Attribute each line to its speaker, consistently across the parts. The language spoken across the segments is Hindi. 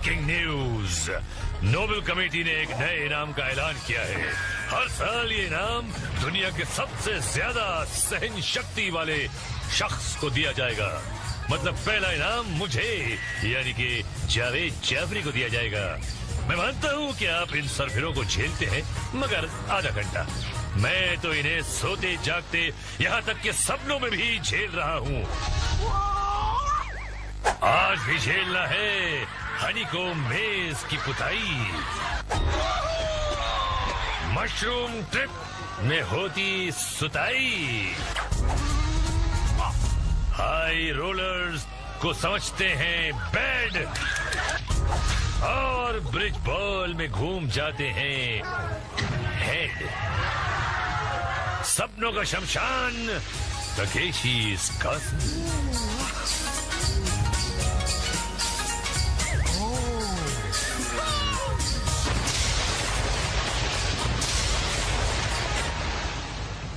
Speaker 1: ब्रेकिंग न्यूज, नोबेल कमेटी ने एक नए इनाम का ऐलान किया है। हर साल ये इनाम दुनिया के सबसे ज्यादा सहन शक्ति वाले शख्स को दिया जाएगा। मतलब पहला इनाम मुझे यानी कि जावेद जाफरी को दिया जाएगा। मैं मानता हूँ कि आप इन सरफिरों को झेलते हैं, मगर आधा घंटा। मैं तो इन्हें सोते जागते यहाँ तक के सपनों में भी झेल रहा हूँ। आज भी झेलना है हनीकॉम्ब मेज की पुताई। मशरूम ट्रिप में होती सुताई। हाई रोलर्स को समझते हैं बेड और ब्रिज बॉल में घूम जाते हैं हेड। सपनों का शमशान तकेशी's cousin।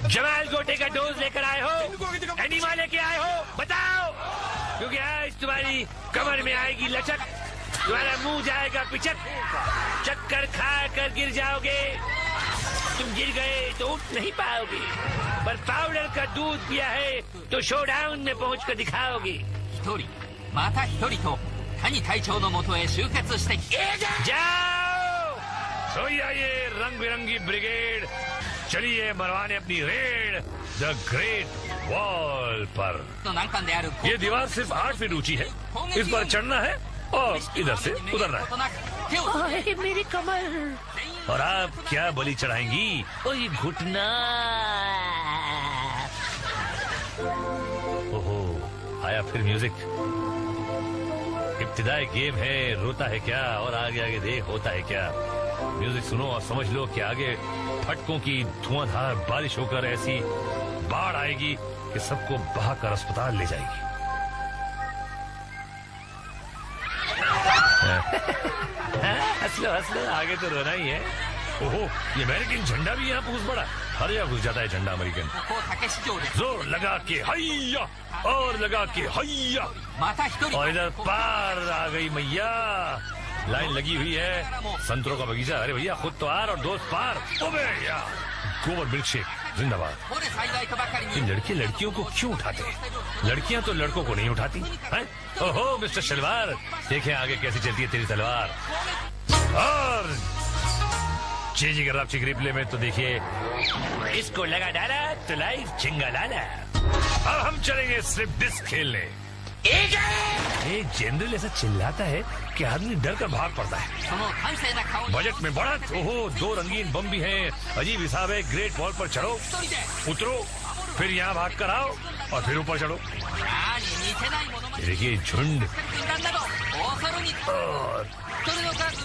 Speaker 1: जमाल गोटे का डोज लेकर आए हो? एनिमा लेके आए हो? बताओ, क्योंकि आज तुम्हारी कमर में आएगी लचक, तुम्हारा मुंह जाएगा पिचक, चक्कर खा कर गिर जाओगे। तुम गिर गए तो उठ नहीं पाओगे, पर पाउडर का दूध पिया है तो शोडाउन में पहुंच कर दिखाओगे। जाओ, तो ये रंग बिरंगी ब्रिगेड चलिए मरवाने अपनी रेड द ग्रेट वॉल पर। ये दीवार सिर्फ 8 फीट ऊंची है, इस पर चढ़ना है और इधर से उतरना है। मेरी कमर। और आप क्या बलि चढ़ाएंगी? ओह घुटना। ओहो, आया फिर म्यूजिक। इब्तिदाई गेम है, रोता है क्या और आगे आगे देख होता है क्या। म्यूजिक सुनो और समझ लो कि आगे फटकों की धुआंधार बारिश होकर ऐसी बाढ़ आएगी कि सबको बहाकर अस्पताल ले जाएगी। हंस लो, आगे तो रोना ही है। ओहो, ये अमेरिकन झंडा भी यहाँ घुस पड़ा। हर जगह घुस जाता है झंडा अमेरिकन। जोर लगा के हैया और लगा के हैया, और इधर पार आ गई मैया। लाइन लगी हुई है, संतरों का बगीचा। अरे भैया खुद तो आर और दोस्त पार। गोबर मिल्क शेक जिंदाबाद। इन लड़के लड़कियों को क्यों उठाते हैं? लड़कियां तो लड़कों को नहीं उठाती हैं? ओहो मिस्टर शलवार, देखें आगे कैसी चलती है तेरी तलवार। और चीजी का रापची रिप्ले में तो देखिए, इसको लगा डाला तो लाइफ चिंगा लाला। अब हम चलेंगे स्लिप डिस्क खेलने। एक जनरल ऐसा चिल्लाता है कि आदमी डर कर भाग पड़ता है। बजट में बढ़त। ओहो, 2 रंगीन बम भी हैं। अजीब हिसाब है। ग्रेट वॉल पर चढ़ो, उतरो, फिर यहाँ भाग कर आओ और फिर ऊपर चढ़ो। देखिए झुंड,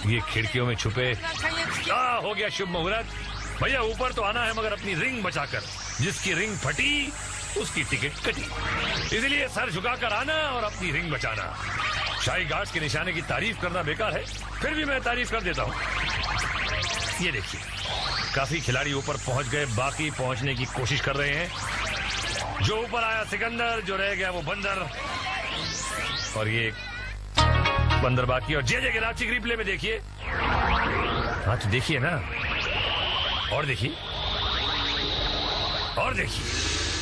Speaker 1: ये खिड़कियों में छुपे। हो गया शुभ मुहूर्त। भैया ऊपर तो आना है, मगर अपनी रिंग बचाकर। जिसकी रिंग फटी उसकी टिकट कटी, इसलिए सर झुकाकर आना और अपनी रिंग बचाना। शाही गार्ड्स के निशाने की तारीफ करना बेकार है, फिर भी मैं तारीफ कर देता हूँ। ये देखिए, काफी खिलाड़ी ऊपर पहुंच गए, बाकी पहुंचने की कोशिश कर रहे हैं। जो ऊपर आया सिकंदर, जो रह गया वो बंदर, और ये बंदर बाकी। और जे के रांची रिप्ले में देखिए। हाँ तो देखिए ना, और देखिए, और देखिए,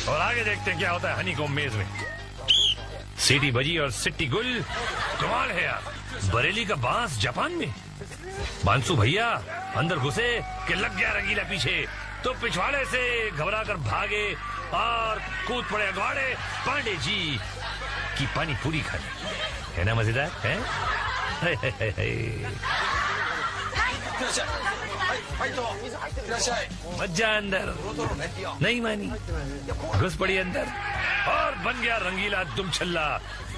Speaker 1: और आगे देखते हैं क्या होता है हनीकॉम्ब मेज में। सीटी बजी और सिट्टी गुल। कमाल है यार, बरेली का बांस जापान में। बांसु भैया अंदर घुसे कि लग गया रंगीला पीछे, तो पिछवाड़े से घबरा कर भागे और कूद पड़े अगवाड़े पांडे जी की पानी पूरी खाने। है ना मजेदार है? मज्जा अंदर नहीं मानी, घुस पड़ी अंदर और बन गया रंगीला दुम छल्ला।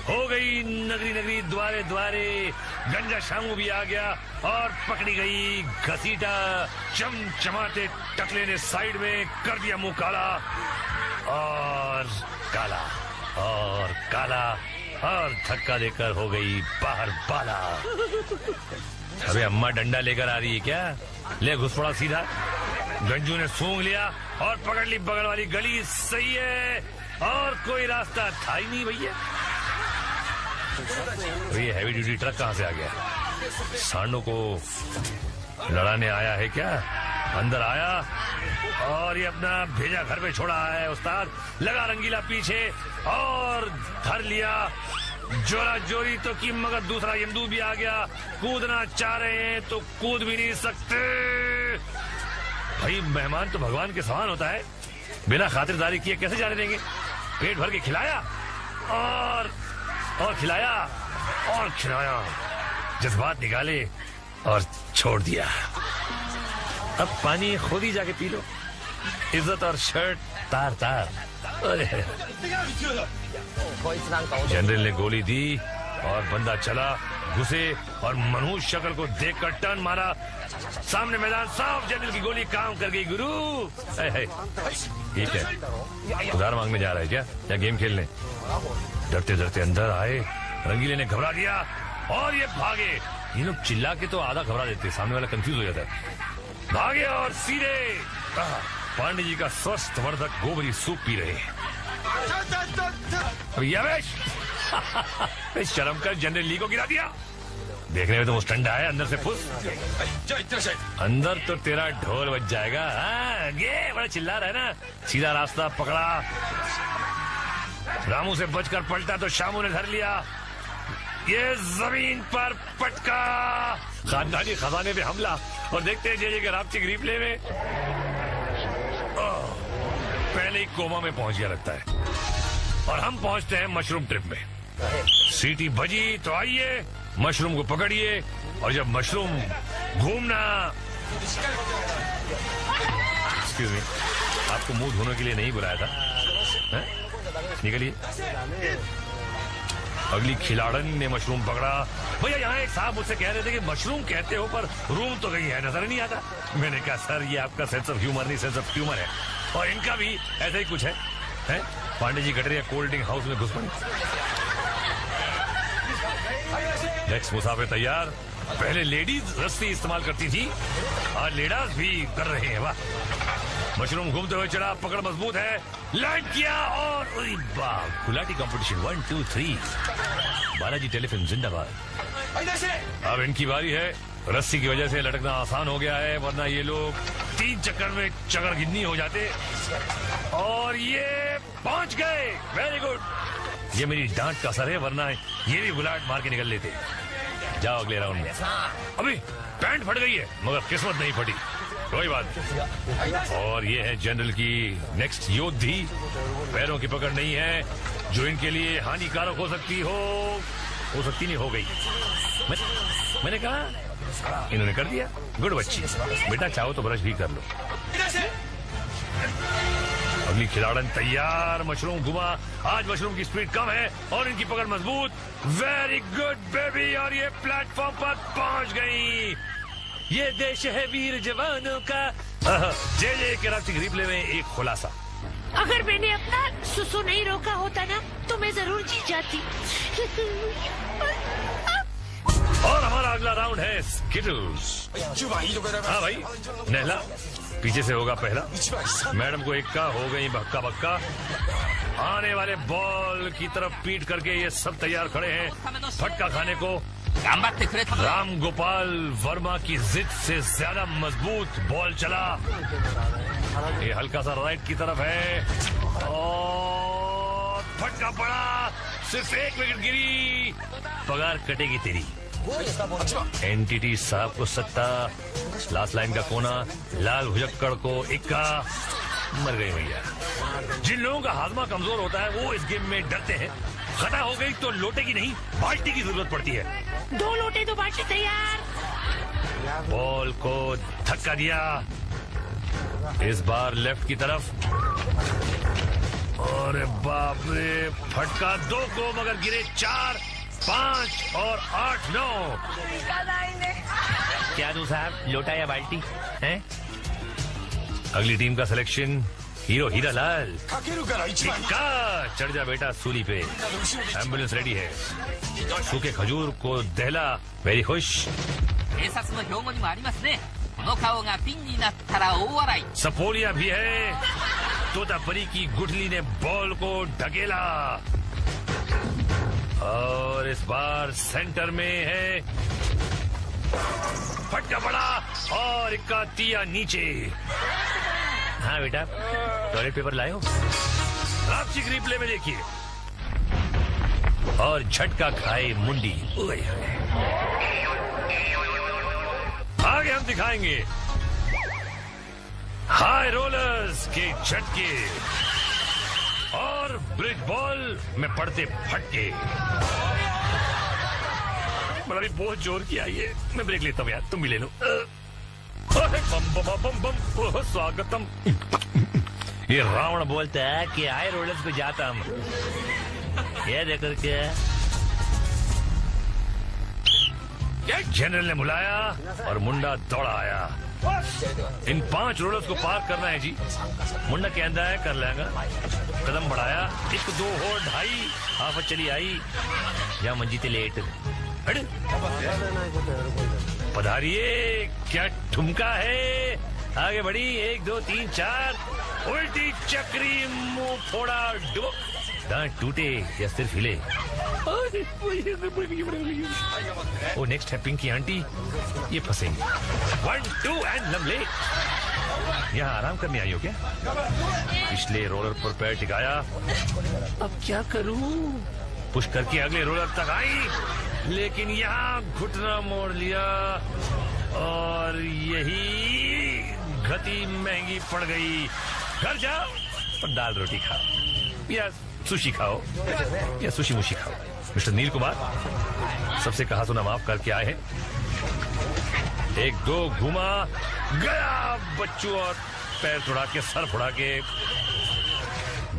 Speaker 1: हो गई नगरी नगरी द्वारे द्वारे, गंजा शामू भी आ गया और पकड़ी गई घसीटा। चमचमाते टकले ने साइड में कर दिया मुंह काला और काला और काला, और धक्का देकर हो गई बाहर बाला। अबे अम्मा डंडा लेकर आ रही है क्या? ले घुस पड़ा सीधा। गंजू ने सूंघ लिया और पकड़ ली बगल वाली गली। सही है, और कोई रास्ता था ही नहीं भैया। तो ये हैवी ड्यूटी ट्रक कहाँ से आ गया? सांडों को लड़ाने आया है क्या? अंदर आया और ये अपना भेजा घर पे छोड़ा है। उस्ताद लगा रंगीला पीछे और धर लिया जोरा जोरी तो की, मगर दूसरा यमदू भी आ गया। कूदना चाह रहे हैं तो कूद भी नहीं सकते। भाई मेहमान तो भगवान के समान होता है, बिना खातिरदारी किए कैसे जाने देंगे? पेट भर के खिलाया और खिलाया और खिलाया, जज्बात निकाले और छोड़ दिया। अब पानी खुद ही जाके पी लो। इज्जत और शर्ट तार तार। जनरल ने गोली दी और बंदा चला, घुसे और मनहूस शक्ल को देखकर टर्न मारा। सामने मैदान साफ। जनरल की गोली काम कर गई। गुरु ठीक है, उधार मांगने जा रहा है क्या या गेम खेलने? डरते डरते अंदर आए। रंगीले ने घबरा दिया और ये भागे। ये लोग चिल्ला के तो आधा घबरा देते, सामने वाला कंफ्यूज हो जाता है। भागे और सीधे पांडे जी का स्वस्थ वर्धक गोबरी सूप पी रहे। शर्म कर, जनरल ली को गिरा दिया। देखने में तो वो ठंडा है, अंदर से फुस। अंदर तो तेरा ढोल बज जाएगा। गे बड़ा चिल्ला रहा है ना। सीधा रास्ता पकड़ा, रामू से बचकर पलटा तो शामू ने धर लिया। ये जमीन पर पटका। खानदानी खजाने पे हमला। और देखते हैं जे के राप्टिक रिप्ले में पहले ही कोमा में पहुंच गया लगता है। और हम पहुंचते हैं मशरूम ट्रिप में। सीटी बजी तो आइए, मशरूम को पकड़िए और जब मशरूम घूमना। एक्सक्यूज मी, आपको मुंह धोने के लिए नहीं बुलाया था, निकलिए। अगली खिलाड़न ने मशरूम पकड़ा। भैया यहाँ एक साहब मुझसे कह रहे थे कि मशरूम कहते हो पर रूम तो कहीं है, नजर नहीं आता। मैंने कहा सर ये आपका सेंस ऑफ ह्यूमर नहीं, सेंस ऑफ ह्यूमर है। और इनका भी ऐसा ही कुछ है? Pandey ji Katariya cold drink house में घुस पड़े। नेक्स्ट मुसाफिर तैयार। पहले लेडीज रस्सी इस्तेमाल करती थी, आज लेडास भी कर रहे हैं। वाह, मशरूम घूमते हुए चढ़ा, पकड़ मजबूत है, लैंड किया और गुलाटी कंपटीशन 1 2 3। बालाजी टेलीफिल्म जिंदाबाद। अब इनकी बारी है। रस्सी की वजह से लटकना आसान हो गया है, वरना ये लोग 3 चक्कर में चक्कर गिन्नी हो जाते। और ये पहुंच गए। Very good. ये मेरी डांट का असर है, वरना ये भी गुलाट मार के निकल लेते। जाओ अगले राउंड में। अभी पैंट फट गई है मगर किस्मत नहीं फटी, कोई बात नहीं। और ये है जनरल की नेक्स्ट योद्धी। पैरों की पकड़ नहीं है जो इनके लिए हानिकारक हो सकती नहीं, हो गई। मैंने कहा, इन्होंने कर दिया। गुड बच्ची, बेटा चाहो तो ब्रश भी कर लो। अगली खिलाड़न तैयार। मशरूम घुमा। आज मशरूम की स्पीड कम है और इनकी पकड़ मजबूत। Very good baby. और ये प्लेटफॉर्म पर पहुंच गई। ये देश है वीर जवानों का। जे के राप्टिक रिप्ले में एक खुलासा।
Speaker 2: अगर मैंने अपना सुसु नहीं रोका होता ना तो मैं जरूर जीत जाती।
Speaker 1: और हमारा अगला राउंड है स्किटल्स। हाँ भाई, नहला पीछे से होगा पहला। मैडम को इक्का हो गई बक्का बक्का। आने वाले बॉल की तरफ पीट करके ये सब तैयार खड़े हैं फटका खाने को। राम गोपाल वर्मा की जिद से ज्यादा मजबूत बॉल चला। ये हल्का सा राइट की तरफ है और फटका पड़ा। सिर्फ 1 विकेट गिरी। पगार कटेगी तेरी। एनटीटी साहब को सत्ता। लास्ट लाइन का कोना। लाल भुजक्कड़ को इक्का। मर गए भैया। जिन लोगों का हाजमा कमजोर होता है वो इस गेम में डरते हैं। खता हो गई तो लोटे की नहीं बाल्टी की जरूरत पड़ती है।
Speaker 2: 2 लोटे 2 बाल्टी तैयार।
Speaker 1: बॉल को धक्का दिया। इस बार लेफ्ट की तरफ। और बाप रे, फटका 2 को मगर गिरे 4 5 और 8 9। क्या दूं साहब, लोटा या बाल्टी है? अगली टीम का सिलेक्शन हीरो हीरा लाल। चढ़ जा बेटा सूली पे। एम्बुलेंस रेडी है। सूखे खजूर को दहला। वेरी खुश। सपोलिया भी है। तोतापरी की गुठली ने बॉल को ढकेला और इस बार सेंटर में है फटका पड़ा और इक्का तिया नीचे। हाँ बेटा, टॉयलेट पेपर लाए हो? रापची के रिप्ले में देखिए। और झटका खाए मुंडी। आगे हम दिखाएंगे हाई रोलर्स के झटके और ब्रिज बॉल में पड़ते फटके। बड़ा भी बहुत जोर की आई है। मैं ब्रेक लेता हूँ यार, तुम भी ले लो। बम बम बम बम, स्वागतम। ये रावण बोलता है कि हाई रोलर्स पे जाता हम। ये देखकर क्या जनरल ने बुलाया और मुंडा दौड़ा आया। इन 5 रोलर्स को पार करना है जी। मुंडा कहता है कर लेगा। कदम बढ़ाया, 1 2 और 2.5 हाफ चली आई। या मंजीते लेट पधारिए, क्या ठुमका है। आगे बढ़ी, 1 2 3 4, उल्टी चक्री, मुंह फोड़ा, डुबक, दांत टूटे या सिर्फ हिले। ओ नेक्स्ट है पिंकी आंटी, ये फंसेंगे। 1 2 एंड लमले। यहाँ आराम करने आई हो क्या? पिछले रोलर पर पैर टिकाया। अब क्या करूं? पुश करके अगले रोलर तक आई, लेकिन यहाँ घुटना मोड़ लिया और यही गति महंगी पड़ गई। घर जाओ और दाल रोटी खाओ या सुशी खाओ या सुशी मुशी खाओ। मिस्टर नील कुमार, सबसे कहा सुना माफ करके आए हैं। 1 2 घुमा गया बच्चों और पैर तुड़ा के, सर फुड़ा के,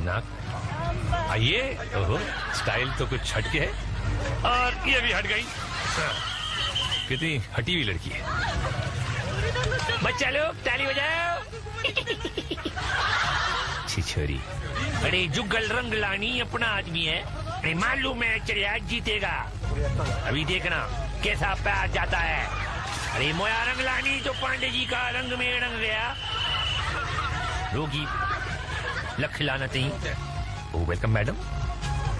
Speaker 1: नाक। आइए, ओहो स्टाइल तो कुछ हटके है और ये भी हट गई। कितनी हटी हुई लड़की है। बच्चा लोग ताली बजाओ। छिछोरी, अरे जुगल रंग लानी अपना आदमी है, नहीं मालूम है चलिए जीतेगा। अभी देखना कैसा पैर जाता है। अरे मोया रंग लानी जो पांडे जी का रंग में रंग गया। रोगी लख लाना चाहिए। ओ वेलकम मैडम,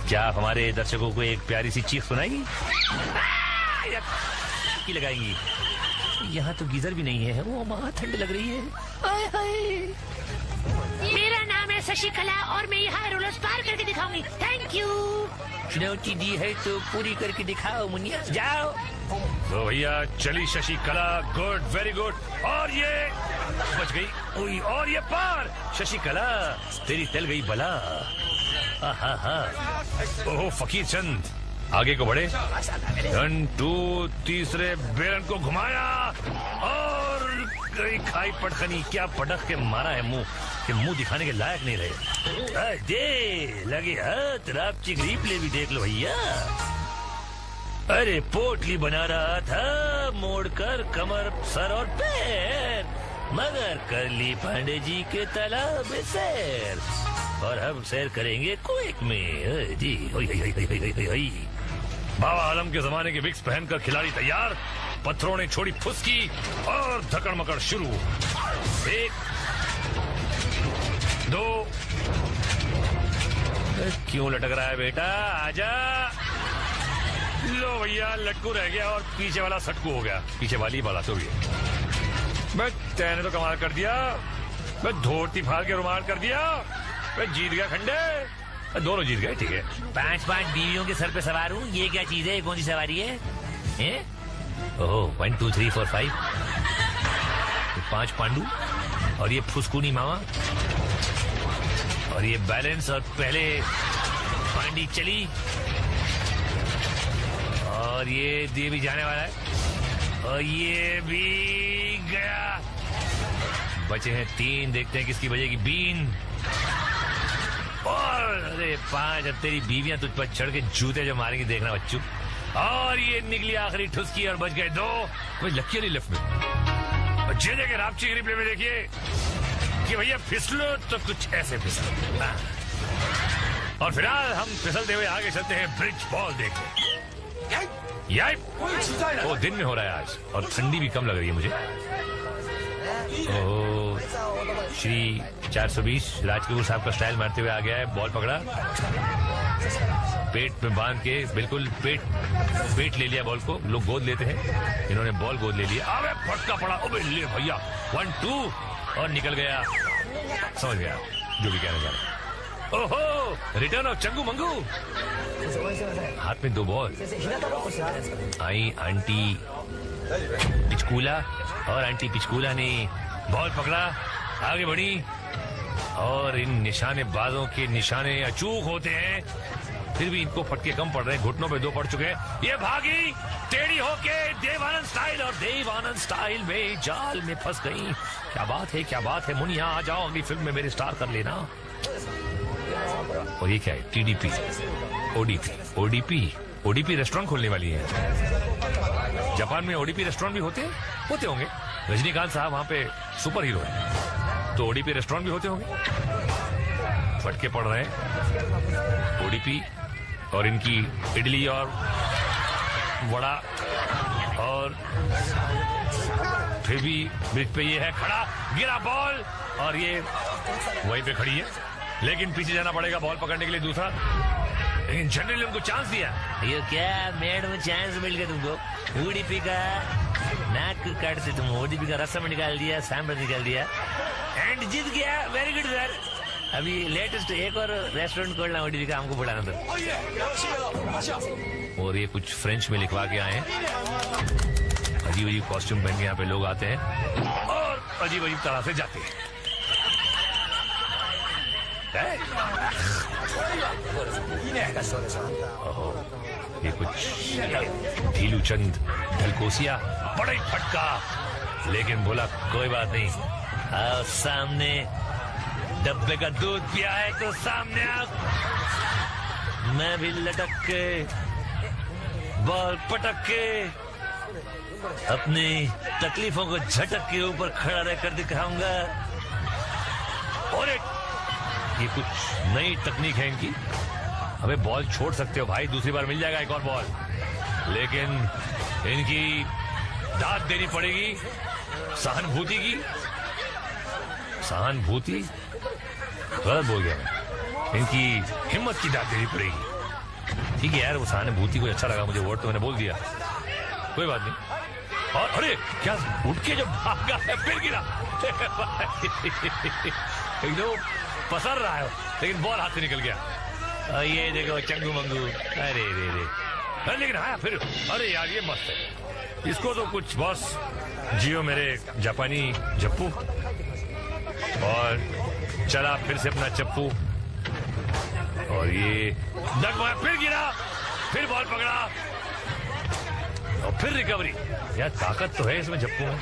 Speaker 1: क्या आप हमारे दर्शकों को एक प्यारी सी चीख सुनाएंगी? की लगाएंगी। यहाँ तो गीजर भी नहीं है, वो वहाँ ठंड लग रही है। आए हाय।
Speaker 2: मेरा नाम है शशिकला और मैं यहाँ रोलर्स पार करके दिखाऊंगी। Thank you.
Speaker 1: चुनौती दी है तो पूरी करके दिखाओ मुनिया, जाओ। तो भैया चली शशिकला, गुड, वेरी गुड। और ये बच गई। और ये पार। शशिकला तेरी टल गई बला। ओह फकीर चंद, आगे को बढ़े। 1 2, तीसरे बेलन को घुमाया और गई खाई पटखनी। क्या पटक के मारा है मुंह, कि मुंह दिखाने के लायक नहीं रहे। दे लगे हाथ। रापची रिप्ले भी देख लो भैया। अरे पोटली बना रहा था, मोड़कर कमर, सर और पैर, मगर कर ली पांडे जी के तालाब सैर। और हम सैर करेंगे क्विक में जी। बाबा आलम के जमाने के विक्स पहनकर खिलाड़ी तैयार। पत्थरों ने छोड़ी फुसकी और धकड़ मकड़ शुरू। 1 2। क्यों लटक रहा है बेटा, आजा। लो भैया लटकू रह गया और पीछे वाला सटकू हो गया। पीछे वाली बाला तो मैं तैने तो कमाल कर दिया। मैं धोती फाड़ के रुमाल कर दिया। मैं जीत गया खंडे। दोनों जीत गए, ठीक है। 5 बीवियों के सर पे सवार हूँ। ये क्या चीज है, कौन सी सवारी है? ओह 1 2 3 4 5। 5 पांडु और ये फुसकूनी मामा और ये बैलेंस। और पहले पांडी चली और ये दिए भी जाने वाला है और ये भी गया। बचे हैं 3, देखते हैं किसकी बजेगी बीन। और अरे 5। अब तेरी बीवियां तुझ पर चढ़ के जूते जो मारेंगी, देखना बच्चू। और ये निकली आखिरी ठुसकी और बच गए 2। भाई लकी वाली लेफ्ट में। और जे जगह रापची रिप्ले में देखिए कि भैया फिसलो तो कुछ ऐसे फिसलो। और फिलहाल हम फिसलते हुए आगे चलते हैं ब्रिज बॉल देखने। वो दिन में हो रहा है आज और ठंडी भी कम लग रही है मुझे। श्री 420 राज कपूर साहब का स्टाइल मारते हुए आ गया है। बॉल पकड़ा पेट में बांध के बिल्कुल पेट ले लिया बॉल को, लोग गोद लेते हैं, इन्होंने बॉल गोद ले लिया। अबे फटका पड़ा, अबे ले भैया 1-2 और निकल गया। समझ गया जो भी कहना चाह रहा। ओहो, रिटर्न ऑफ चंगू मंगू। हाथ में 2 बॉल। आई आंटी पिचकूला और आंटी पिचकूला ने बॉल पकड़ा, आगे बढ़ी और इन निशानेबाजों के निशाने अचूक होते हैं, फिर भी इनको फटके कम पड़ रहे हैं, घुटनों पे 2 पड़ चुके हैं। ये भागी टेढ़ी होके देवानंद स्टाइल, और देवानंद स्टाइल में जाल में फंस गई। क्या बात है, क्या बात है मुनिया, आ जाओ अगली फिल्म में मेरे स्टार कर लेना। और ये क्या है, TDP ODP रेस्टोरेंट खोलने वाली है। जापान में ODP रेस्टोरेंट भी होते होंगे। रजनीकांत साहब वहां पे सुपर हीरो है, तो ODP रेस्टोरेंट भी होते होंगे। फटके पड़ रहे हैं ODP और इनकी इडली और वड़ा, और फिर भी ब्रिज पे ये है खड़ा, गिरा बॉल और ये वहीं पे खड़ी है, लेकिन पीछे जाना पड़ेगा बॉल पकड़ने के लिए दूसरा। लेकिन जनरली उनको चांस दिया। ये क्या मेड में चांस मिल गया तुमको, ODP का नाक काटते तुम, ODP का रस्म निकाल दिया, सांभर निकाल दिया एंड जीत गया। Very good sir. अभी लेटेस्ट एक और रेस्टोरेंट खोलना ODP का, हमको बुलाना था। और ये कुछ फ्रेंच में लिखवा के आए हैं, अजीब अजीब कॉस्ट्यूम पहन के यहाँ पे लोग आते हैं और अजीब अजीब तरह से जाते हैं। ये कुछ ढीलू चंद ढलकोसिया, बड़ा ही फटका, लेकिन बोला कोई बात नहीं, आओ सामने, डब्बे का दूध पिया है तो सामने आओ। मैं भी लटक के बॉल पटक के अपनी तकलीफों को झटक के ऊपर खड़ा रहकर दिखाऊंगा। और ये कुछ नई तकनीक है इनकी, हमें बॉल छोड़ सकते हो भाई, दूसरी बार मिल जाएगा एक और बॉल, लेकिन इनकी दाद देनी पड़ेगी सहानुभूति की। सहानुभूति गलत बोल गया मैं, इनकी हिम्मत की दाद देनी पड़ेगी। ठीक है यार, वो सहानुभूति को अच्छा लगा मुझे, वर्ड तो मैंने बोल दिया, कोई बात नहीं। और अरे क्या उठ के जब भागा है फिर गिरा एकदम पसर रहा है, लेकिन बॉल हाथ से निकल गया। और ये देखो चंगू मंगू, अरे रे रे, लेकिन हाँ फिर, अरे यार ये मस्त है, इसको तो कुछ बॉस जियो मेरे जापानी जप्पू। और चला फिर से अपना चप्पू, और ये डगमगाया, फिर गिरा, फिर बॉल पकड़ा और फिर रिकवरी। यार ताकत तो है इसमें जप्पू में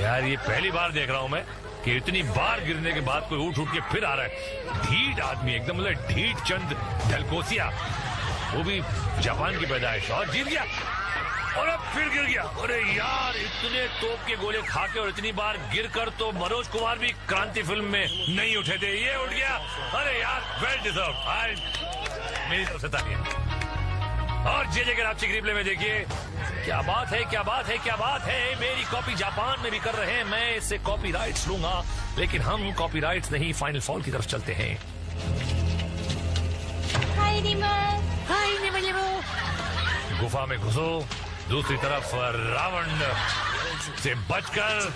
Speaker 1: यार, ये पहली बार देख रहा हूं मैं कि इतनी बार गिरने के बाद कोई उठ के फिर आ रहा है। ढीठ आदमी एकदम, मतलब ढीठ चंद ढलकोसिया, वो भी जापान की पैदाइश, और जीत गया और अब फिर गिर गया। अरे यार इतने तोप के गोले खा के और इतनी बार गिर कर तो मनोज कुमार भी क्रांति फिल्म में नहीं उठे थे, ये उठ गया। अरे यार वेल डिजर्व, मेरी तरफ से तालियां। और जे के आपसी रिप्ले में देखिए, क्या बात है, क्या बात है, क्या बात है। मेरी कॉपी जापान में भी कर रहे हैं, मैं इससे कॉपीराइट्स लूंगा, लेकिन हम कॉपीराइट्स नहीं, फाइनल फॉल की तरफ चलते हैं। गुफा में घुसो, दूसरी तरफ रावण से बचकर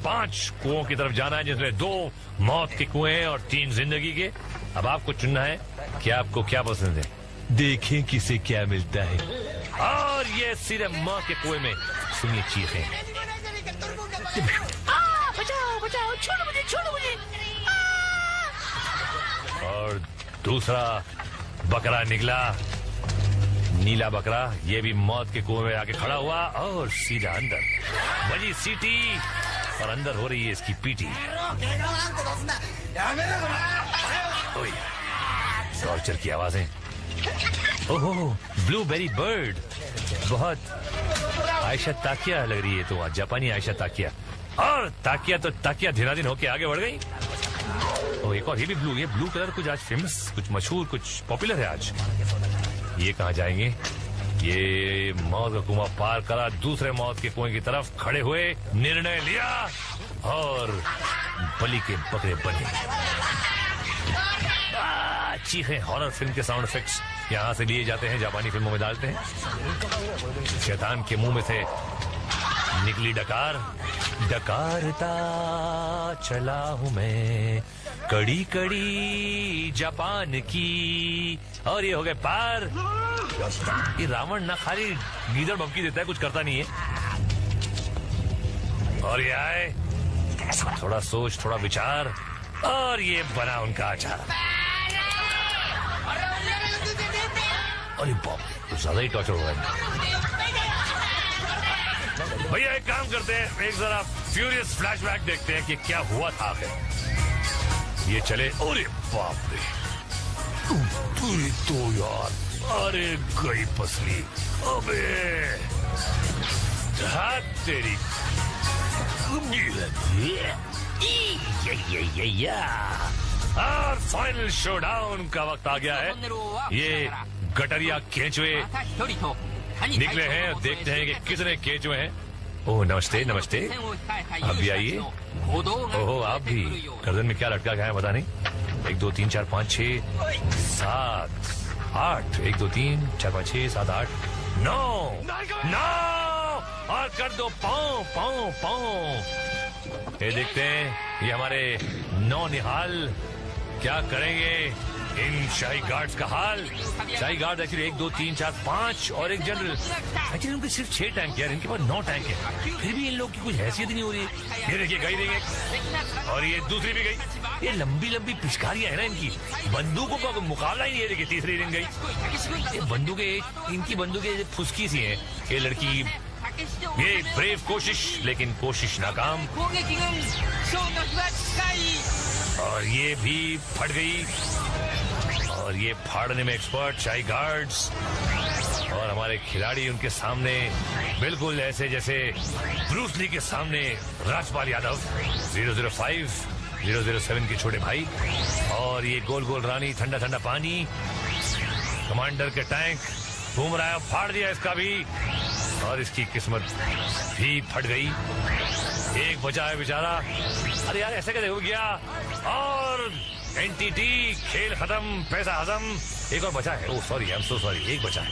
Speaker 1: 5 कुओं की तरफ जाना है, जिसमें 2 मौत के कुएं और 3 जिंदगी के। अब आपको चुनना है कि आपको क्या पसंद है, देखें किसे क्या मिलता है। और ये सीधे माँ के कुएं में, सुनिए चीखें,
Speaker 2: बचाओ बचाओ, छोड़ो मुझे, छोड़ो मुझे।
Speaker 1: और दूसरा बकरा निकला, नीला बकरा, ये भी मौत के कुएं में आके खड़ा हुआ और सीधा अंदर बजी सीटी और अंदर हो रही है इसकी पीटी। टॉर्चर की आवाजें। ओहो, ब्लूबेरी बर्ड, बहुत आयशा ताकिया लग रही है, तो जापानी आयशा ताकिया। और ताकिया तो ताकिया धीराधीन होके आगे बढ़ गई। और एक और ये भी ब्लू, ये ब्लू कलर कुछ आज फेमस, कुछ मशहूर, कुछ पॉपुलर है आज। ये कहाँ जाएंगे? ये मौत का कुआं पार करा, दूसरे मौत के कुएं की तरफ खड़े हुए, निर्णय लिया और बलि के बकरे बने। चीखें हॉरर फिल्म के साउंड इफेक्ट्स यहाँ से लिए जाते हैं, जापानी फिल्मों में डालते हैं। शैतान के मुंह में से निकली डकार, डकारता चला हूं मैं कड़ी कड़ी जापान की। और ये हो गए पार। ये रावण ना खाली गीदड़ बमकी देता है, कुछ करता नहीं है। और ये आए, थोड़ा सोच, थोड़ा विचार, और ये बना उनका अचार। अरे बाप, कुछ ज्यादा ही टॉर्चर हो रहा है। भैया एक काम करते हैं, एक जरा फ्यूरियस फ्लैशबैक देखते हैं कि क्या हुआ था आखिर। ये चले, अरे बाप रे, तो यार, अरे गई पसली, अबे हाथ तेरी। और फाइनल शोडाउन का वक्त आ गया है। ये गटरिया केंचुए निकले हैं, देखते हैं कि कितने केंचुए हैं। ओह नमस्ते नमस्ते, आप भी आइए। ओहो आप भी, गर्दन में क्या लटका गया है पता नहीं। 1 2 3 4 5 6 7 8, 1 2 3 4 5 6 7 8 9 और कर दो पाँव पाँव पाँव। ये देखते हैं ये हमारे नौनिहाल क्या करेंगे इन शाही गार्ड्स का हाल। शाही गार्ड एक्चुअली 1 2 3 4 5 और एक जनरल। एक्चुअली उनके सिर्फ 6 टैंक है, इनके पास 9 टैंक है, फिर भी इन लोग की कुछ हैसियत नहीं हो रही है। ये देखिए गई देंगे, और ये दूसरी भी गई। ये लंबी लंबी पिचकारियां है ना इनकी, बंदूकों का मुकाबला ही नहीं है। देखिए तीसरी रिंग गई। ये बंदूकें, इनकी बंदूकें फुसकी सी हैं। ये लड़की, ये ब्रेव कोशिश, लेकिन कोशिश नाकाम। और ये भी फट गई, और ये फाड़ने में एक्सपर्ट शाही गार्ड्स। और हमारे खिलाड़ी उनके सामने बिल्कुल ऐसे जैसे ब्रूस ली के सामने राजपाल यादव। 005 007 के छोटे भाई। और ये गोल गोल रानी, ठंडा ठंडा पानी, कमांडर के टैंक घूम रहा है, फाड़ दिया इसका भी, और इसकी किस्मत भी फट गई। एक बचा है बेचारा। अरे यार ऐसे कैसे हो गया। और एनटीटी खेल खत्म, पैसा हजम। एक और बचा है, oh sorry, I am so sorry, एक बचा है।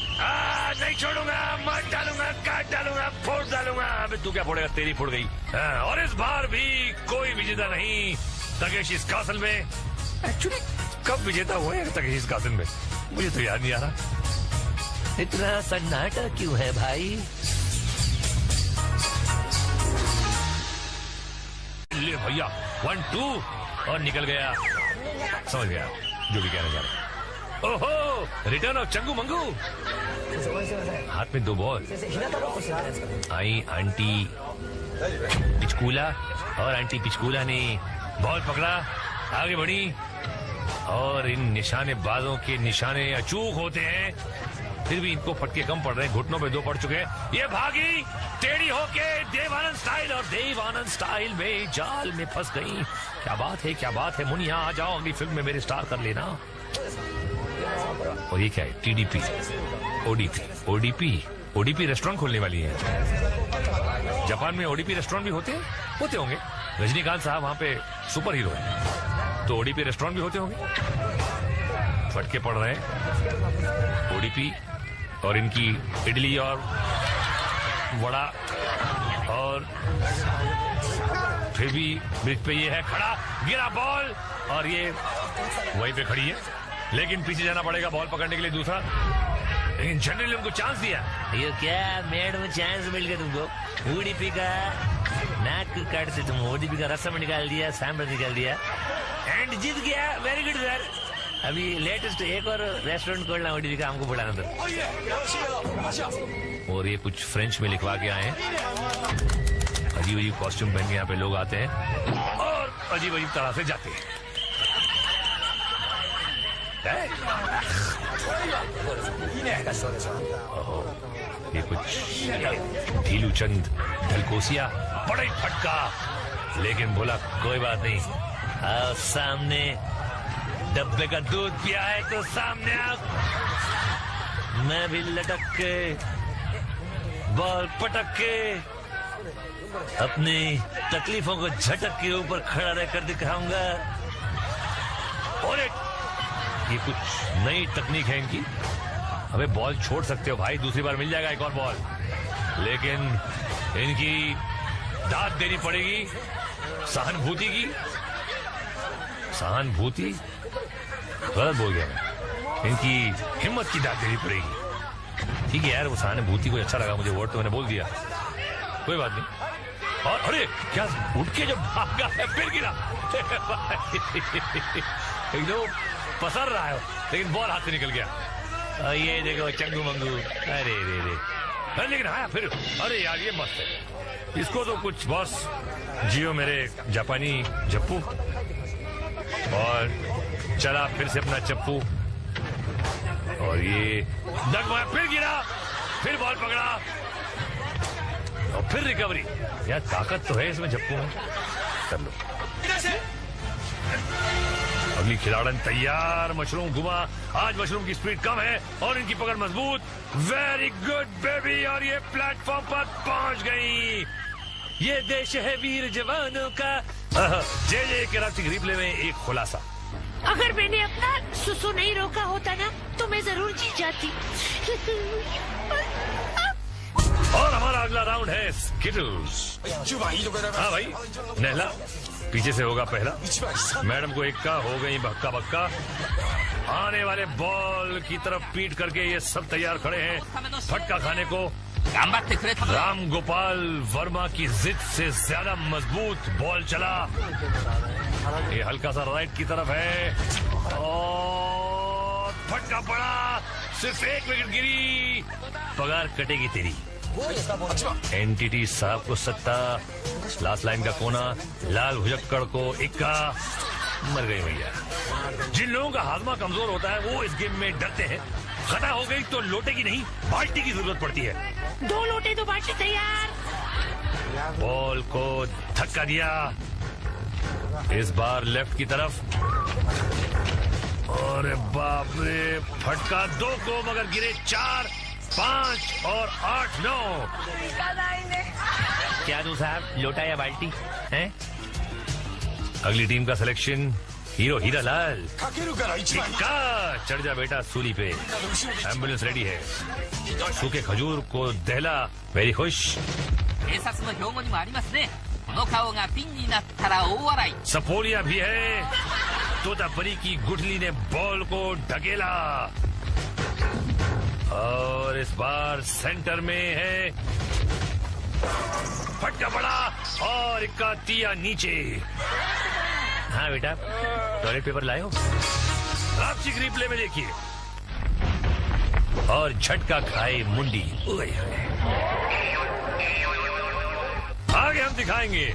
Speaker 1: नहीं छोड़ूंगा, मार डालूंगा, काट डालूंगा, फोड़ डालूंगा। अबे तू क्या फोड़ेगा, तेरी फोड़ गई। और इस बार भी कोई विजेता नहीं तकेशी इस कासल में। एक्चुअली कब विजेता हुए हैं तकेशी इस कासल में, मुझे तो याद नहीं आ रहा। इतना सन्नाटा क्यों है भाई। ले भैया 1 2 और निकल गया, समझ गया जो भी कहना चाह रहा। ओहो, रिटर्न ऑफ चंगू मंगू। हाथ में 2 बॉल। आई आंटी पिचकूला, और आंटी पिचकूला ने बॉल पकड़ा, आगे बढ़ी, और इन निशानेबाजों के निशाने अचूक होते हैं, फिर भी इनको फटके कम पड़ रहे हैं। घुटनों पे 2 पड़ चुके हैं। ये भागी टेढ़ी होके देवानंद स्टाइल, और देवानंद स्टाइल में जाल में फंस गई। क्या बात है, क्या बात है। मुनिया आ जाओ, अगली फिल्म में मेरे स्टार कर लेना। और ये क्या है, TDP, ODP, ODP, ODP restaurant खोलने वाली है। जापान में ओडीपी रेस्टोरेंट भी होते होंगे। रजनीकांत साहब वहां पे सुपर हीरो है, तो ओडीपी रेस्टोरेंट भी होते होंगे। फटके पड़ रहे हैं ओडीपी, और इनकी इडली और वड़ा, और फिर भी ब्रिज पे ये है खड़ा, गिरा बॉल, और ये वहीं पे खड़ी है, लेकिन पीछे जाना पड़ेगा बॉल पकड़ने के लिए दूसरा। लेकिन जनरल ने उनको चांस दिया। ये क्या मेड में चांस मिल गया तुमको। ओडीपी का नाक काट से तुम ओडीपी का रस्म निकाल दिया, सैंपल निकाल दिया, एंड जीत गया। Very good sir. अभी लेटेस्ट एक और रेस्टोरेंट खोलना ओडीपी का, हमको बुलाना था। और ये कुछ फ्रेंच में लिखवा के आए हैं। अजीब अजीब कॉस्ट्यूम पहन के यहाँ पे लोग आते हैं और अजीब अजीब तरह से जाते हैं। ये कुछ ढीलू चंद ढलकोसिया, बड़ा ही फटका, लेकिन बोला कोई बात नहीं, आओ सामने, डब्बे का दूध पिया है तो सामने आओ। मैं भी लटक के बॉल पटक के अपनी तकलीफों को झटक के ऊपर खड़ा रहकर दिखाऊंगा। और ये कुछ नई तकनीक है इनकी। हमें बॉल छोड़ सकते हो भाई, दूसरी बार मिल जाएगा एक और बॉल, लेकिन इनकी दाद देनी पड़ेगी सहानुभूति की। सहानुभूति गलत बोल गया मैं, इनकी हिम्मत की दाद देनी पड़ेगी। ठीक है यार, वो सहानुभूति को अच्छा लगा मुझे, वर्ड तो मैंने बोल दिया, कोई बात नहीं। और अरे क्या उठ के जब भागा है फिर गिरा एकदम पसर रहा है, लेकिन बॉल हाथ से निकल गया। ये देखो चंगू मंगू, अरे रे रे, लेकिन हाँ फिर, अरे यार ये मस्त है, इसको तो कुछ बॉस जियो मेरे जापानी जप्पू। और चला फिर से अपना चप्पू, और ये डगमगाया, फिर गिरा, फिर बॉल पकड़ा, और फिर रिकवरी। यार ताकत तो है इसमें जप्पू में, कर लो। अगली खिलाड़न तैयार, मशरूम घुमा। आज मशरूम की स्पीड कम है और इनकी पकड़ मजबूत। वेरी गुड बेबी, और ये प्लेटफॉर्म पर पहुंच गई। ये देश है वीर जवानों का। जे कराची रिप्ले में एक खुलासा,
Speaker 2: अगर मैंने अपना सुसु नहीं रोका होता ना तो मैं जरूर जीत जाती।
Speaker 1: और हमारा अगला राउंड है स्किटल्स। हाँ भाई, नहला पीछे से होगा पहला। मैडम को इक्का हो गई बक्का बक्का। आने वाले बॉल की तरफ पीट करके ये सब तैयार खड़े हैं फटका खाने को। राम गोपाल वर्मा की जिद से ज्यादा मजबूत बॉल चला। ये हल्का सा राइट की तरफ है और फटका पड़ा, सिर्फ एक विकेट गिरी। पगार कटेगी तेरी। एनटीटी साहब को सत्ता, लास्ट लाइन का कोना, लाल भुजक्कड़ को इक्का। मर गई भैया। जिन लोगों का हाजमा कमजोर होता है वो इस गेम में डरते हैं। खता हो गई तो लोटे की नहीं बाल्टी की जरूरत पड़ती है।
Speaker 2: 2 लोटे 2 बाल्टी तैयार।
Speaker 1: बॉल को धक्का दिया, इस बार लेफ्ट की तरफ। और बाप रे, फटका 2 को, मगर गिरे 4, 5 और 8, 9। क्या दूं साहब, लोटा या बाल्टी है? अगली टीम का सिलेक्शन हीरो हीरा लाल। चढ़ जा बेटा सूली पे, एम्बुलेंस रेडी है। सूखे खजूर को दहला, वेरी खुश। सपोलिया भी है। तोतापरी की गुठली ने बॉल को ढकेला और इस बार सेंटर में है। फटका पड़ा और इक्का तिया नीचे। हाँ बेटा, टॉयलेट पेपर लाए हो? रापची रिप्ले में देखिए। और झटका खाए मुंडी। आगे हम दिखाएंगे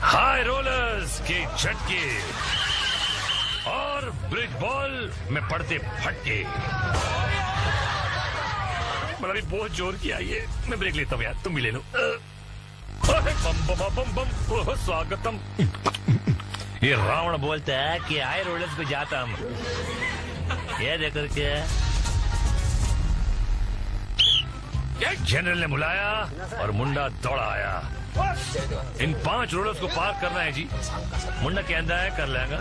Speaker 1: हाई रोलर्स के झटके और ब्रिज बॉल में पड़ते फटके। मतलब बहुत जोर किया ये। मैं ब्रेक लेता हूँ यार, तुम भी ले लो। बम बम बम बम, स्वागतम। ये रावण बोलता है कि हाई रोलर्स पे जाता हम। ये देखकर क्या जनरल ने बुलाया और मुंडा दौड़ा आया। इन 5 रोलर्स को पार करना है जी। मुंडा के अंदर है, कर लेगा।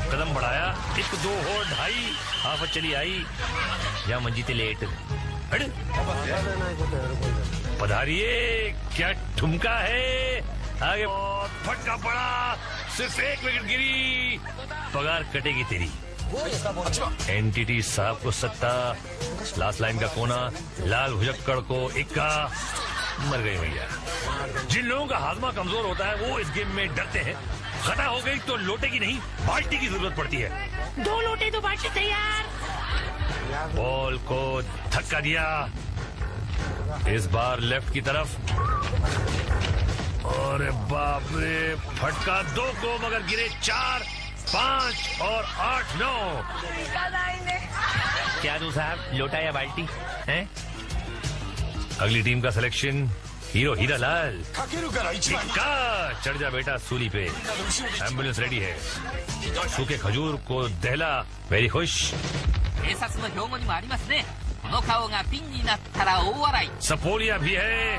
Speaker 1: कदम बढ़ाया, 1 2 और 2.5, हाफत चली आई। या मंजी ते लेट पधारिए, क्या ठुमका है। आगे फटका पड़ा, सिर्फ 1 विकेट गिरी। पगार कटेगी तेरी। एनटीटी साहब को सत्ता, लास्ट लाइन का कोना, लाल भुजक्कड़ को इक्का। मर गई भैया। जिन लोगों का हाजमा कमजोर होता है वो इस गेम में डरते हैं। खता हो गई तो लोटे की नहीं बाल्टी की जरूरत पड़ती है।
Speaker 2: 2 लोटे 2 बाल्टी तैयार।
Speaker 1: बॉल को धक्का दिया, इस बार लेफ्ट की तरफ। और बाप रे, फटका 2 को, मगर गिरे 4, 5 और 8, 9। क्या दूं साहब, लोटा या बाल्टी है? अगली टीम का सिलेक्शन हीरो हीरा लाल। चढ़ जा बेटा सूली पे, एम्बुलेंस रेडी है। सूखे खजूर को दहला, वेरी खुश। सपोलिया भी है।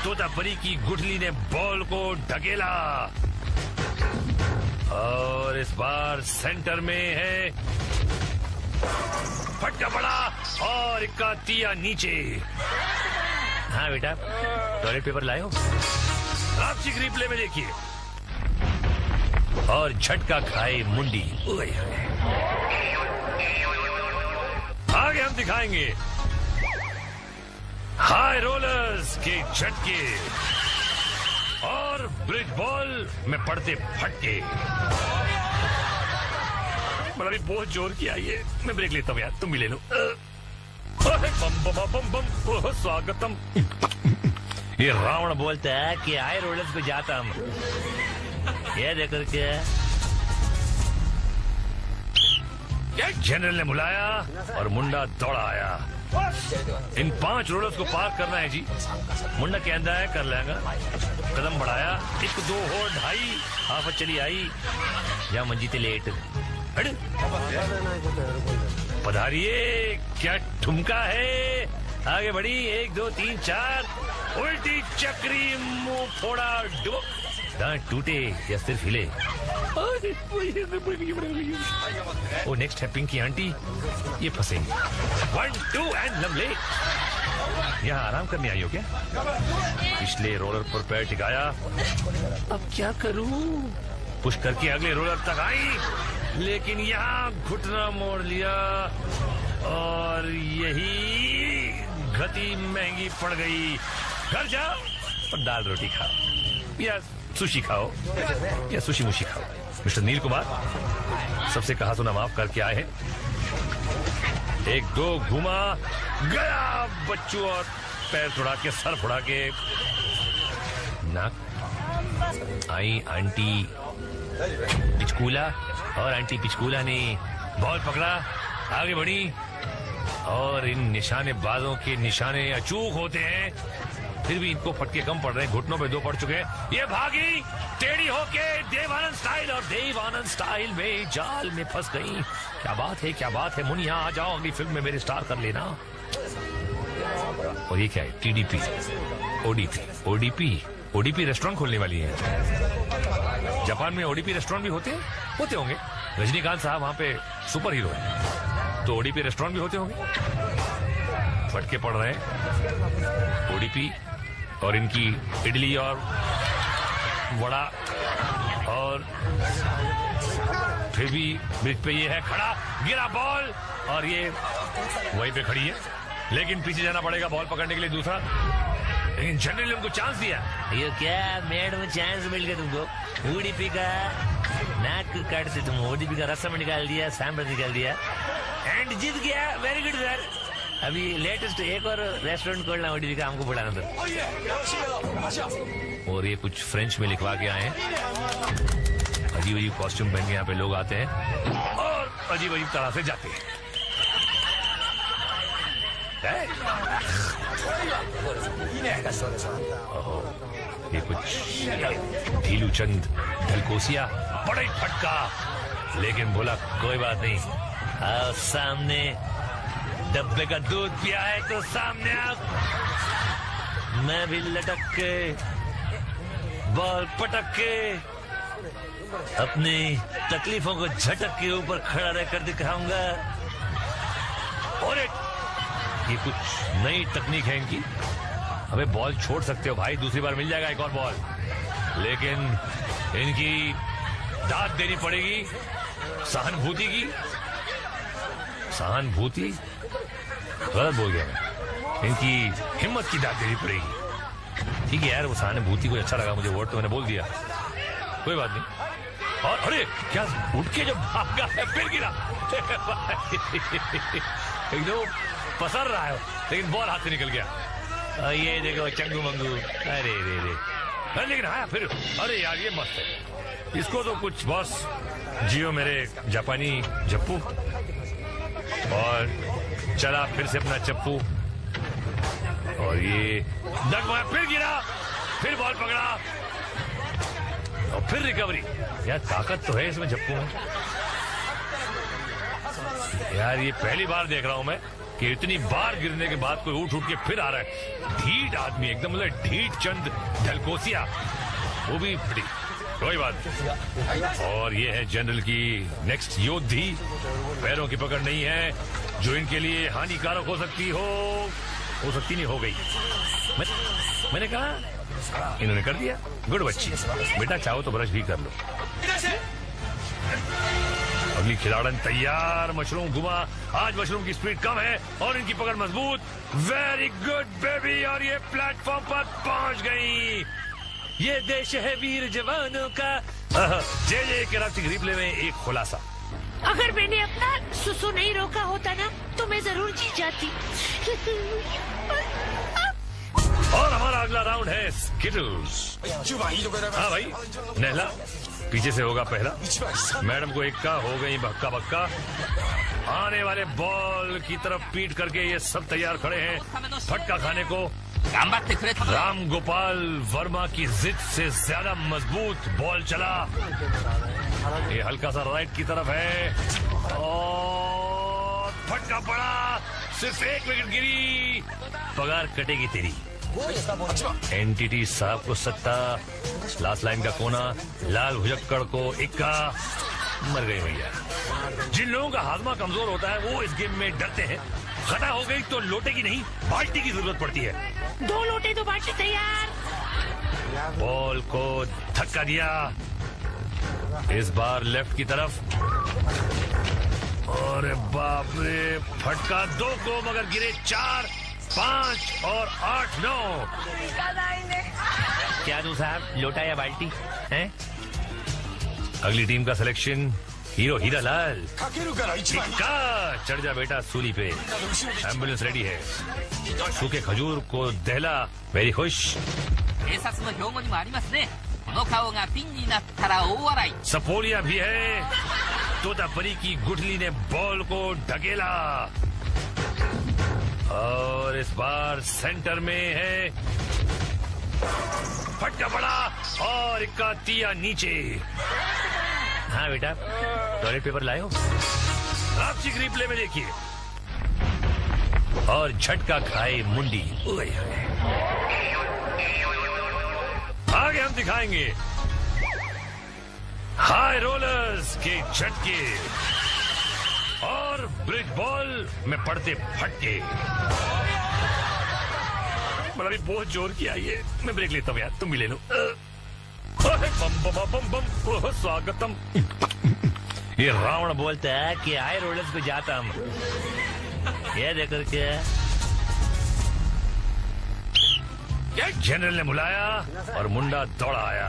Speaker 1: तोतापरी की गुठली ने बॉल को ढकेला और इस बार सेंटर में है। फटका पड़ा और इक्का तिया नीचे। हाँ बेटा, टॉयलेट पेपर लाए हो? रापचिक रिप्ले में देखिए। और झटका खाए मुंडी। आगे हम दिखाएंगे हाई रोलर्स के झटके और ब्रिज बॉल में पड़ते फटके। मतलब बहुत जोर किया ये। मैं ब्रेक लेता हूँ यार, तुम भी ले लो। बम बम बम बम, स्वागतम। ये रावण बोलता है कि हाई रोलर्स पे जाता हम। ये देखकर क्या जनरल ने बुलाया और मुंडा दौड़ा आया। इन 5 रोलर्स को पार करना है जी। मुंडा कहता है कर लेगा। कदम बढ़ाया, 1 2 और 2.5 हाफ चली आई। या मंजीते लेट पधारिए, क्या ठुमका है। आगे बढ़ी, 1 2 3 4 उल्टी चक्री, मुंह फोड़ा, डुबक, दांत टूटे या सिर्फ हिले। ओ नेक्स्ट है पिंकी आंटी, ये फंसेंगे। 1 2 एंड लमले। यहाँ आराम करने आई हो क्या? पिछले रोलर पर पैर टिकाया। अब क्या करूं? पुश करके अगले रोलर तक आई, लेकिन यहाँ घुटना मोड़ लिया और यही गति महंगी पड़ गई। घर जाओ और दाल रोटी खाओ या सुशी खाओ या सुशी मुशी खाओ। मिस्टर नील कुमार सबसे कहा सुना माफ करके आए हैं। 1 2 घुमा गया बच्चों और पैर छुड़ा के, सर फुड़ा के। नाक आई आंटी पिचकूला और आंटी पिचकूला ने बॉल पकड़ा, आगे बढ़ी और इन निशानेबाजों के निशाने अचूक होते हैं, फिर भी इनको फटके कम पड़ रहे हैं। घुटनों पे 2 पड़ चुके हैं। ये भागी टेढ़ी होके देवानंद स्टाइल और देवानंद स्टाइल में जाल में फंस गई। क्या बात है, क्या बात है। मुनिया आ जाओ, अगली फिल्म में मेरे स्टार कर लेना। और ये क्या है? TDP ODP रेस्टोरेंट खोलने वाली है। जापान में ODP रेस्टोरेंट भी होते होंगे। रजनीकांत साहब वहां पे सुपर हीरो है, तो ODP रेस्टोरेंट भी होते होंगे। फटके पड़ रहे हैं ODP और इनकी इडली और वड़ा, और फिर भी ब्रिज पे ये है खड़ा, गिरा बॉल और ये वहीं पे खड़ी है, लेकिन पीछे जाना पड़ेगा बॉल पकड़ने के लिए दूसरा। लेकिन जनरल ने उनको चांस दिया। ये क्या मेड में चांस मिल गया तुमको? ODP का नाक काटते तुम, ODP का रस्म निकाल दिया, सांभर निकाल दिया एंड जीत गया। Very good sir. अभी लेटेस्ट एक और रेस्टोरेंट खोलना ODP का, हमको बुलाना था। और ये कुछ फ्रेंच में लिखवा के आए हैं। अजीब अजीब कॉस्ट्यूम पहन के यहाँ पे लोग आते हैं और अजीब अजीब तरह से जाते हैं। ये कुछ ढीलू चंद ढलकोसिया, बड़ा ही फटका, लेकिन बोला कोई बात नहीं, आओ सामने। डब्बे का दूध पिया है तो सामने आओ। मैं भी लटक के बॉल पटक के अपनी तकलीफों को झटक के ऊपर खड़ा रहकर दिखाऊंगा। और ये कुछ नई तकनीक है इनकी। हमें बॉल छोड़ सकते हो भाई, दूसरी बार मिल जाएगा एक और बॉल, लेकिन इनकी दाद देनी पड़ेगी सहानुभूति की। सहानुभूति गलत बोल गया मैं, इनकी हिम्मत की दाद देनी पड़ेगी। ठीक है यार, वो सहानुभूति को अच्छा लगा मुझे, वर्ड तो मैंने बोल दिया, कोई बात नहीं। और अरे क्या उठ के जब भागा है फिर गिरा। एकदम पसर रहा है, लेकिन बॉल हाथ से निकल गया। ये देखो चंगू मंगू, अरे रे रे, लेकिन हाँ फिर, अरे यार ये मस्त है। इसको तो कुछ बॉस जियो मेरे जापानी जप्पू। और चला फिर से अपना चप्पू, और ये डगमा, फिर गिरा, फिर बॉल पकड़ा और फिर रिकवरी। यार ताकत तो है इसमें जप्पू में। यार ये पहली बार देख रहा हूँ मैं कि इतनी बार गिरने के बाद कोई उठ के फिर आ रहा है। ढीठ आदमी एकदम, मतलब ढीठ चंद ढलकोसिया, वो भी फिटी। कोई बात नहीं। और ये है जनरल की नेक्स्ट योद्धी। पैरों की पकड़ नहीं है जो इनके लिए हानिकारक हो सकती नहीं, हो गई। मैंने कहा, इन्होंने कर दिया। गुड बच्ची, बेटा चाहो तो ब्रश भी कर लो। अगली खिलाड़न तैयार। मशरूम घुमा। आज मशरूम की स्पीड कम है और इनकी पकड़ मजबूत। Very good baby. और ये प्लेटफॉर्म पर पहुंच गई। ये देश है वीर जवानों का। जे कराची रिप्ले में एक खुलासा।
Speaker 2: अगर मैंने अपना सुसु नहीं रोका होता ना तो मैं जरूर जीत जाती।
Speaker 1: और हमारा अगला राउंड है स्किटल्स। हाँ भाई, नहला पीछे से होगा पहला। मैडम को इक्का हो गई बक्का बक्का। आने वाले बॉल की तरफ पीट करके ये सब तैयार खड़े हैं फटका खाने को। राम गोपाल वर्मा की जिद से ज्यादा मजबूत बॉल चला। ये हल्का सा राइट की तरफ है और फटका पड़ा। सिर्फ एक विकेट गिरी। पगार कटेगी तेरी। एनटीटी साहब को सत्ता। लास्ट लाइन का कोना। लाल भुजक्कड़ को इक्का। मर गई भैया। जिन लोगों का हाजमा कमजोर होता है वो इस गेम में डरते हैं। खता हो गई तो लोटे की नहीं बाल्टी की जरूरत पड़ती है।
Speaker 2: 2 लोटे 2 बाल्टी तैयार।
Speaker 1: बॉल को धक्का दिया। इस बार लेफ्ट की तरफ। और बाप रे, फटका 2 को मगर गिरे 4, 5 और 8, 9। क्या दूं साहब, लोटा या बाल्टी है? अगली टीम का सिलेक्शन हीरो हीरा लाल। चढ़ जा बेटा सूली पे। एम्बुलेंस रेडी है। सूखे खजूर को दहला। वेरी खुश। सपोलिया भी है। तोतापरी की गुठली ने बॉल को ढकेला और इस बार सेंटर में है। फटका पड़ा और इक्का तिया नीचे। हाँ बेटा, टॉयलेट पेपर लाए हो? रापची रिप्ले में देखिए। और झटका खाए मुंडी। आगे हम दिखाएंगे हाई रोलर्स के झटके और ब्रिज बॉल में पड़ते फटके। बड़ा भी बहुत जोर किया ये। मैं ब्रेक लेता हूँ यार, तुम भी ले लो। बम बम बम बम। स्वागतम। ये रावण बोलता है कि हाई रोलर्स पे जाता हम। ये देखकर क्या जनरल ने बुलाया और मुंडा दौड़ा आया।